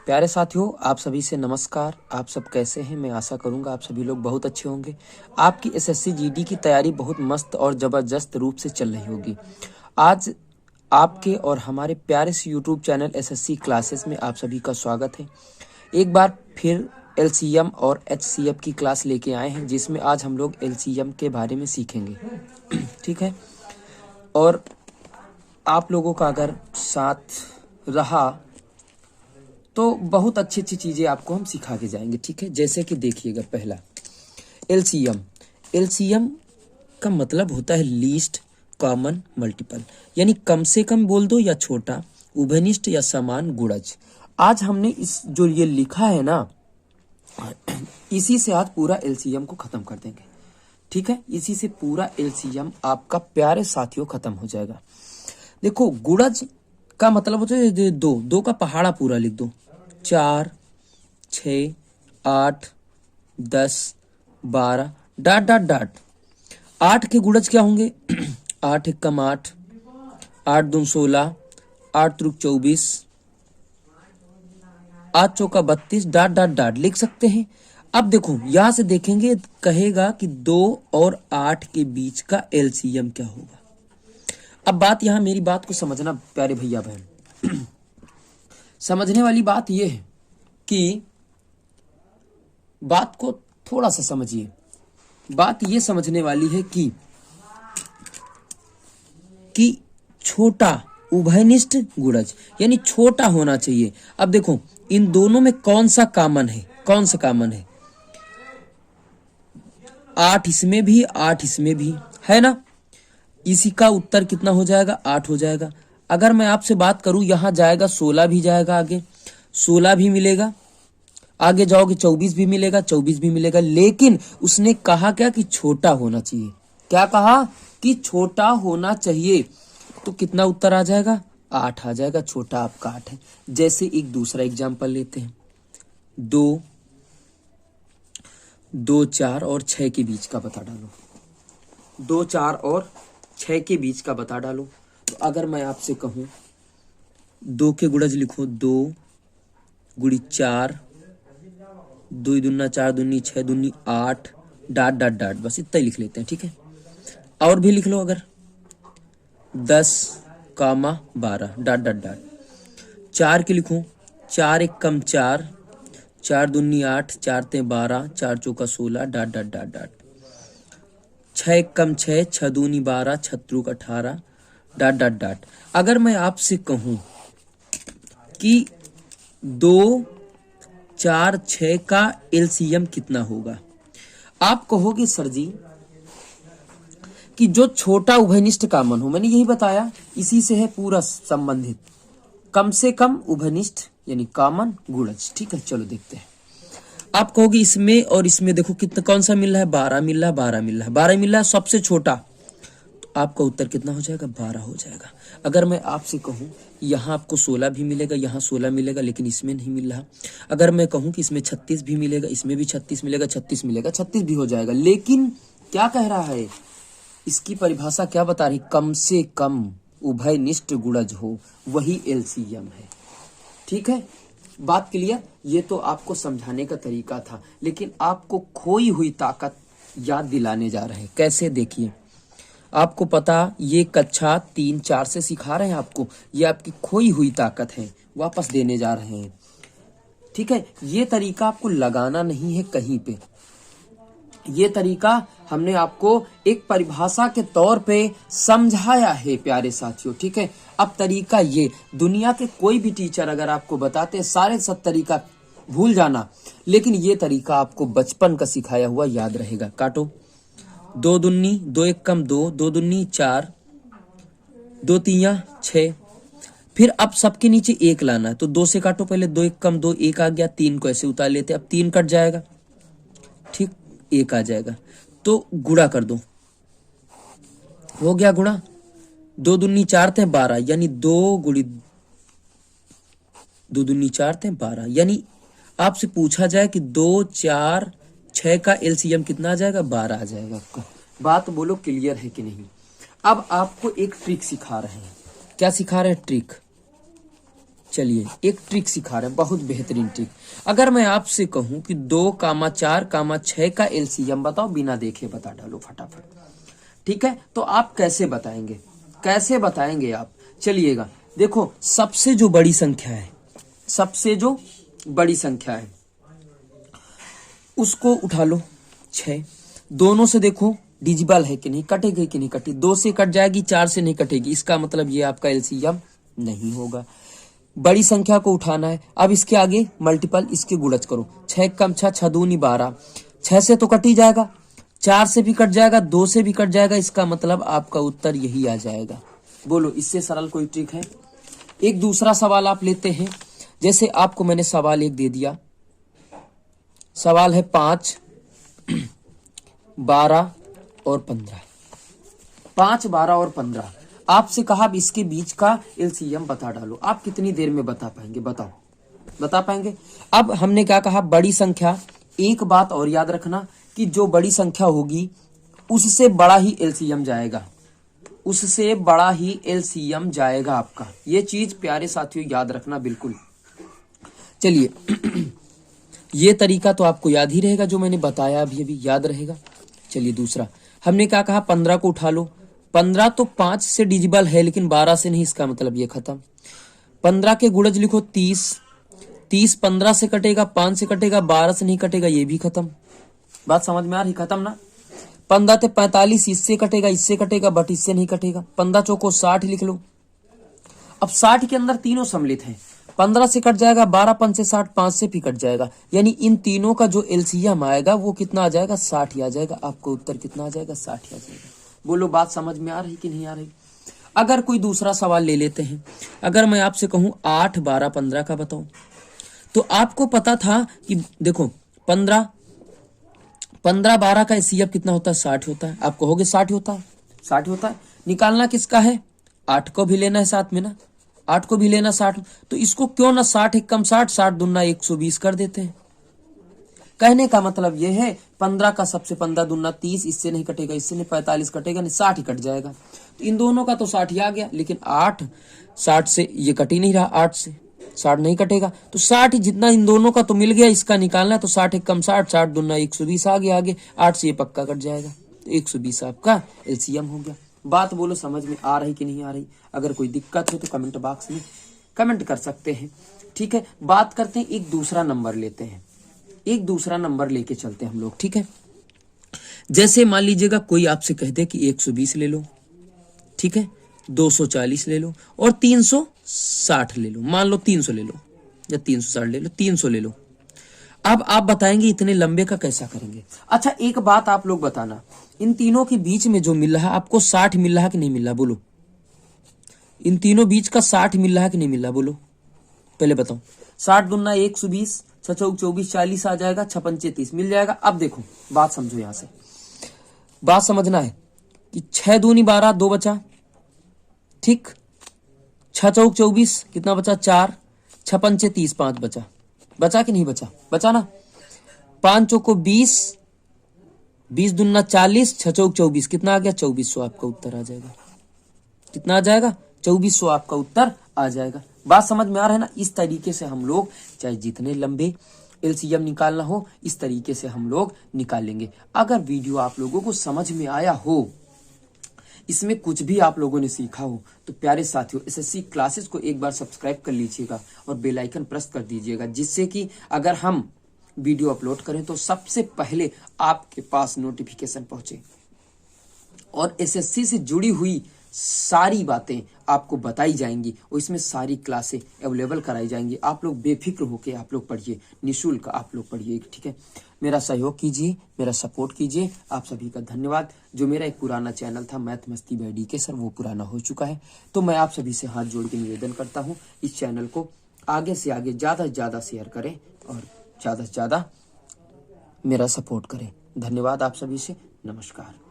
प्यारे साथियों, आप सभी से नमस्कार। आप सब कैसे हैं? मैं आशा करूंगा आप सभी लोग बहुत अच्छे होंगे। आपकी एसएससी जीडी की तैयारी बहुत मस्त और ज़बरदस्त रूप से चल रही होगी। आज आपके और हमारे प्यारे से यूट्यूब चैनल एसएससी क्लासेस में आप सभी का स्वागत है। एक बार फिर एलसीएम और एचसीएफ की क्लास लेके आए हैं, जिसमें आज हम लोग एलसीएम के बारे में सीखेंगे। ठीक है, और आप लोगों का अगर साथ रहा तो बहुत अच्छी अच्छी चीज़ें आपको हम सिखा के जाएंगे। ठीक है, जैसे कि देखिएगा, पहला एलसीएम। एलसीएम का मतलब होता है लीस्ट कॉमन मल्टीपल, यानी कम से कम बोल दो या छोटा, उभयनिष्ठ या समान गुणज। आज हमने इस जो ये लिखा है ना, इसी से आज पूरा एलसीएम को खत्म कर देंगे। ठीक है, इसी से पूरा एलसीएम आपका प्यारे साथियों खत्म हो जाएगा। देखो, गुणज का मतलब होता है दो का पहाड़ा पूरा लिख दो। 4, 6, 8, 10, 12 डाट डाट डाट। 8 के गुणज क्या होंगे? 8 एकम 8, 8 दूम 16, 8 त्रिक 24, 8 चौका 32 डाट डाट डाट लिख सकते हैं। अब देखो, यहां से देखेंगे, कहेगा कि 2 और 8 के बीच का एलसीएम क्या होगा। अब बात यहां, मेरी बात को समझना प्यारे भैया बहन। समझने वाली बात यह है कि बात को थोड़ा सा समझिए। बात यह समझने वाली है कि छोटा उभयनिष्ठ गुणज, यानी छोटा होना चाहिए। अब देखो, इन दोनों में कौन सा कॉमन है? कौन सा कॉमन है? 8 इसमें भी, 8 इसमें भी है ना। इसी का उत्तर कितना हो जाएगा? 8 हो जाएगा। अगर मैं आपसे बात करूं, यहां जाएगा 16 भी जाएगा, आगे 16 भी मिलेगा, आगे जाओगे 24 भी मिलेगा, 24 भी मिलेगा। लेकिन उसने कहा क्या? कि छोटा होना चाहिए। क्या कहा? कि छोटा होना चाहिए। तो कितना उत्तर आ जाएगा? 8 आ जाएगा। छोटा आपका 8 है। जैसे एक दूसरा एग्जाम्पल लेते हैं, 2, 2, 4 और 6 के बीच का बता डालो। 2, 4 और 6 के बीच का बता डालो। तो अगर मैं आपसे कहूं 2 के गुणज लिखो, 2 गुणी 4, 2 दूना 4, दूनी 6, दूनी 8 डाट डाट डाट। बस इतना ही लिख लेते हैं। ठीक है, और भी लिख लो, अगर 10, 12 डाट डाट डाट। 4 के लिखो, 4 एकम 4, 4 दूनी 8, 4 ते 12, 4 चौका 16 डाट डाट डाट डाट। 6 एकम 6, 6 दूनी 12, 6 त्रिक 18 डाट डाट डाट। अगर मैं आपसे कहूं कि 2, 4, 6 का एलसीएम कितना होगा, आप कहोगे सर जी कि जो छोटा उभयनिष्ठ कॉमन हो। मैंने यही बताया, इसी से है पूरा संबंधित, कम से कम उभयनिष्ठ यानी कॉमन गुणज। ठीक है, चलो देखते हैं। आप कहोगे इसमें और इसमें देखो कितना, कौन सा मिल रहा है? 12 मिल रहा है, 12 मिल रहा है, 12 मिल रहा है, सबसे छोटा। तो आपका उत्तर कितना हो जाएगा? 12 हो जाएगा। अगर मैं आपसे कहूं यहाँ आपको 16 भी मिलेगा, यहाँ 16 मिलेगा, लेकिन इसमें नहीं मिल रहा। अगर मैं कहूं कि इसमें 36 भी मिलेगा, इसमें भी 36 मिलेगा, 36 मिलेगा, 36 भी हो जाएगा। लेकिन क्या कह रहा है? इसकी परिभाषा क्या बता रही? कम से कम उभयनिष्ठ गुणज हो, वही एलसीएम है। ठीक है, बात क्लियर? ये तो आपको समझाने का तरीका था, लेकिन आपको खोई हुई ताकत याद दिलाने जा रहे हैं। कैसे? देखिए, आपको पता, ये कक्षा 3, 4 से सिखा रहे हैं आपको। ये आपकी खोई हुई ताकत है, वापस देने जा रहे हैं। ठीक है, ये तरीका आपको लगाना नहीं है कहीं पे। ये तरीका हमने आपको एक परिभाषा के तौर पे समझाया है प्यारे साथियों। ठीक है, अब तरीका ये, दुनिया के कोई भी टीचर अगर आपको बताते, सारे सब तरीका भूल जाना, लेकिन ये तरीका आपको बचपन का सिखाया हुआ याद रहेगा। काटो, 2 दूनी 2 एकम 2, 2 दूनी 4, 2 तिया 6। फिर अब सबके नीचे 1 लाना है, तो 2 से काटो पहले, 2 एकम 2, 1 आ गया, 3 को ऐसे उतार लेते। अब 3 कट जाएगा, ठीक, 1 आ जाएगा। तो गुणा कर दो, हो गया गुणा। 2 दूनी 4 थे 12, यानी 2 गुणी 2 दूनी 4 थे 12। यानी आपसे पूछा जाए कि 2, 4, 6 का एलसीएम कितना आ जाएगा? 12 आ जाएगा आपका। बात बोलो क्लियर है कि नहीं? अब आपको एक ट्रिक सिखा रहे हैं। क्या सिखा रहे हैं? ट्रिक। चलिए एक ट्रिक सिखा रहे हैं, बहुत बेहतरीन ट्रिक। अगर मैं आपसे कहूं कि 2, 4, 6 का एलसीएम बताओ, बिना देखे बता डालो फटाफट। ठीक है, तो आप कैसे बताएंगे, कैसे बताएंगे आप? चलिएगा, देखो सबसे जो बड़ी संख्या है, सबसे जो बड़ी संख्या है उसको उठा लो 6। दोनों से देखो डिजिबल है कि नहीं, कटेगी कि नहीं कटी। 2 से कट जाएगी, 4 से नहीं कटेगी, इसका मतलब ये आपका एलसीएम नहीं होगा। बड़ी संख्या को उठाना है, अब इसके आगे मल्टीपल, इसके गुणज करो। 6 कम 6, 6 दूनी 12। 6 से तो कट ही जाएगा, 4 से भी कट जाएगा, 2 से भी कट जाएगा, इसका मतलब आपका उत्तर यही आ जाएगा। बोलो इससे सरल कोई ट्रिक है? एक दूसरा सवाल आप लेते हैं, जैसे आपको मैंने सवाल एक दे दिया, सवाल है 5, 12 और 15। 5, 12 और 15 आपसे कहा अब इसके बीच का एलसीएम बता डालो। आप कितनी देर में बता पाएंगे? बताओ, बता पाएंगे? अब हमने क्या कहा, बड़ी संख्या। एक बात और याद रखना कि जो बड़ी संख्या होगी उससे बड़ा ही एलसीएम जाएगा, उससे बड़ा ही एलसीएम जाएगा आपका। ये चीज प्यारे साथियों याद रखना बिल्कुल। चलिए ये तरीका तो आपको याद ही रहेगा, जो मैंने बताया अभी अभी याद रहेगा। चलिए दूसरा हमने क्या कहा, 15 को उठा लो। 15 तो 5 से डिजिबल है लेकिन 12 से नहीं, इसका मतलब ये खत्म। 15 के गुणज लिखो 30। 30 15 से कटेगा, 5 से कटेगा, 12 से नहीं कटेगा, ये भी खत्म। बात समझ में आ रही? खत्म ना। 15 ते 45, इससे कटेगा, इससे कटेगा, बट इससे नहीं कटेगा। 15 चौको 60 लिख लो। अब 60 के अंदर तीनों सम्मिलित हैं, 15 से कट जाएगा, 12 5 से 60, 5 से भी कट जाएगा, यानी इन तीनों का जो एलसीएम आएगा वो कितना आ जाएगा? 60 ही आ जाएगा। आपको उत्तर कितना आ जाएगा? 60 ही आ जाएगा। बोलो बात समझ में आ रही कि नहीं आ रही? अगर कोई दूसरा सवाल ले लेते हैं, अगर मैं आपसे कहूं 8, 12, 15 का बताओ, तो आपको पता था कि देखो 15, 12 का एलसीएम कितना होता है? 60 होता है। आप कहोगे 60 होता है, 60 होता है। निकालना किसका है? 8 को भी लेना है साथ में ना, 8 को भी लेना 60। तो इसको क्यों ना 60 एक कम 60, 60 दूना 120 कर देते हैं। कहने का मतलब यह है 15 का सबसे 15 दूना 30, इससे नहीं कटेगा, इससे नहीं 45 कटेगा, नहीं 60 ही कट जाएगा। तो इन दोनों का तो 60 ही आ गया, लेकिन 8 60 से ये कट ही नहीं रहा, 8 से 60 नहीं कटेगा, तो 60 ही जितना इन दोनों का तो मिल गया, इसका निकालना है तो 60 एक कम 60, 60 दूना 120 आ गया आगे, 8 से ये पक्का कट जाएगा, तो 120 आपका एलसीएम हो गया। बात बोलो समझ में आ रही कि नहीं आ रही? अगर कोई दिक्कत हो तो कमेंट बॉक्स में कमेंट कर सकते हैं। ठीक है, बात करते हैं, एक दूसरा नंबर लेते हैं, एक दूसरा नंबर लेके चलते हैं हम लोग। ठीक है, जैसे मान लीजिएगा कोई आपसे कह दे कि 120 ले लो, ठीक है, 240 ले लो और 360 ले लो। मान लो 300 ले लो या 360 ले लो, 300 ले लो। अब आप बताएंगे इतने लंबे का कैसा करेंगे? अच्छा एक बात आप लोग बताना, इन तीनों के बीच में जो मिल रहा है आपको 60 मिल रहा है कि नहीं मिल रहा? बोलो, इन तीनों बीच का 60 मिल रहा है कि नहीं मिल रहा? बोलो पहले बताओ। 60 दूना 120, 6 चौक 24, 40 आ जाएगा, 6 पंचे 30 मिल जाएगा। अब देखो बात समझो, यहां से बात समझना है कि 6 दूनी 12, 2 बचा, ठीक, 6 चौक 24 कितना बचा? 4, 6 पंचे 30, 5 बचा। बचा कि नहीं बचा? बचा ना। 5 चौको 20, 20 दूना 40, 6 चौक 24 कितना आ गया? 2400 आपका उत्तर आ जाएगा। कितना आ जाएगा? 2400 आपका उत्तर आ जाएगा। बात समझ में आ रहा है ना? इस तरीके से हम लोग चाहे जितने लंबे एलसीएम निकालना हो, इस तरीके से हम लोग निकालेंगे। अगर वीडियो आप लोगों को समझ में आया हो, इसमें कुछ भी आप लोगों ने सीखा हो, तो प्यारे साथियों एसएससी क्लासेस को एक बार सब्सक्राइब कर लीजिएगा और बेल आइकन प्रेस कर दीजिएगा, जिससे कि अगर हम वीडियो अपलोड करें तो सबसे पहले आपके पास नोटिफिकेशन पहुंचे और एसएससी से जुड़ी हुई सारी बातें आपको बताई जाएंगी और इसमें सारी क्लासें अवेलेबल कराई जाएंगी। आप लोग बेफिक्र होकर आप लोग पढ़िए, निःशुल्क आप लोग पढ़िए। ठीक है, मेरा सहयोग कीजिए, मेरा सपोर्ट कीजिए। आप सभी का धन्यवाद। जो मेरा एक पुराना चैनल था मैथ मस्ती बाय डीके सर, वो पुराना हो चुका है, तो मैं आप सभी से हाथ जोड़ के निवेदन करता हूँ, इस चैनल को आगे से आगे ज़्यादा से ज़्यादा शेयर करें और ज़्यादा से ज़्यादा मेरा सपोर्ट करें। धन्यवाद आप सभी से, नमस्कार।